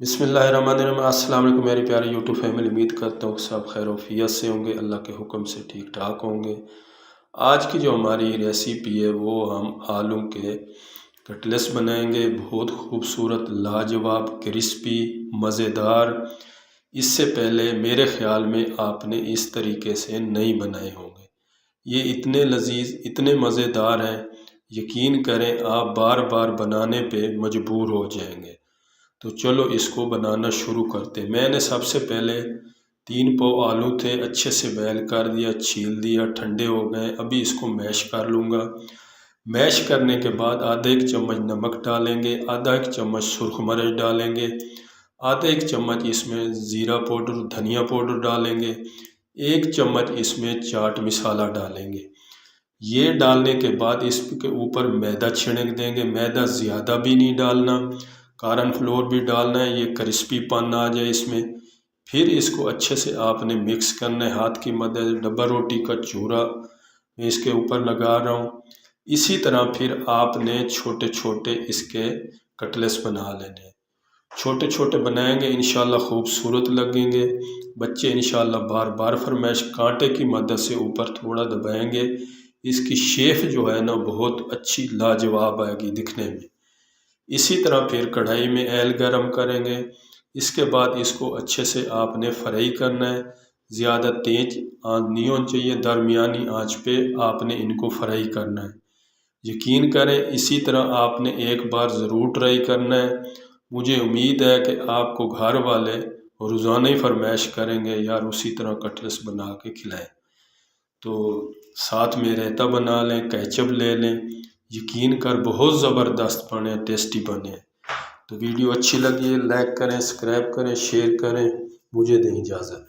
بسم اللہ الرحمن الرحیم۔ السلام علیکم میری پیاری یوٹیوب فیملی، امید کرتا ہوں کہ سب خیر و عافیت سے ہوں گے، اللہ کے حکم سے ٹھیک ٹھاک ہوں گے۔ آج کی جو ہماری ریسیپی ہے وہ ہم آلو کے کٹلیٹس بنائیں گے، بہت خوبصورت، لاجواب، کرسپی، مزیدار۔ اس سے پہلے میرے خیال میں آپ نے اس طریقے سے نہیں بنائے ہوں گے۔ یہ اتنے لذیذ، اتنے مزیدار ہیں، یقین کریں آپ بار بار بنانے پہ مجبور ہو جائیں گے۔ تو چلو اس کو بنانا شروع کرتے۔ میں نے سب سے پہلے 3 پاؤ آلو تھے، اچھے سے بیل کر دیا، چھیل دیا، ٹھنڈے ہو گئے۔ ابھی اس کو میش کر لوں گا۔ میش کرنے کے بعد آدھا 1 چمچ نمک ڈالیں گے، آدھا 1 چمچ سرخ مرچ ڈالیں گے، آدھا 1 چمچ اس میں زیرہ پاؤڈر، دھنیا پاؤڈر ڈالیں گے، 1 چمچ اس میں چاٹ مسالہ ڈالیں گے۔ یہ ڈالنے کے بعد اس کے اوپر میدا چھڑک دیں گے۔ میدا زیادہ بھی نہیں ڈالنا، کارن فلور بھی ڈالنا ہے، یہ کرسپی پن آ جائے اس میں۔ پھر اس کو اچھے سے آپ نے مکس کرنا ہے ہاتھ کی مدد، ڈبہ روٹی کا چورا میں اس کے اوپر لگا رہا ہوں۔ اسی طرح پھر آپ نے چھوٹے چھوٹے اس کے کٹلیٹس بنا لینے ہیں۔ چھوٹے چھوٹے بنائیں گے انشاءاللہ خوبصورت لگیں گے۔ بچے انشاءاللہ بار بار فرمائش، کانٹے کی مدد سے اوپر تھوڑا دبائیں گے، اس کی شیپ جو ہے نا بہت اچھی لاجواب آئے گی دکھنے میں۔ اسی طرح پھر کڑھائی میں آئل گرم کریں گے۔ اس کے بعد اس کو اچھے سے آپ نے فرائی کرنا ہے، زیادہ تیز آنچ نہیں ہونی چاہیے، درمیانی آنچ پہ آپ نے ان کو فرائی کرنا ہے۔ یقین کریں اسی طرح آپ نے ایک بار ضرور ٹرائی کرنا ہے۔ مجھے امید ہے کہ آپ کو گھر والے روزانہ ہی فرمائش کریں گے یار اسی طرح کٹلیٹس بنا کے کھلائیں۔ تو ساتھ میں رائتا بنا لیں، کیچپ لے لیں، یقین کر بہت زبردست بنے، ٹیسٹی بنے۔ تو ویڈیو اچھی لگی ہے لائک کریں، سبسکرائب کریں، شیئر کریں۔ مجھے دیں اجازت۔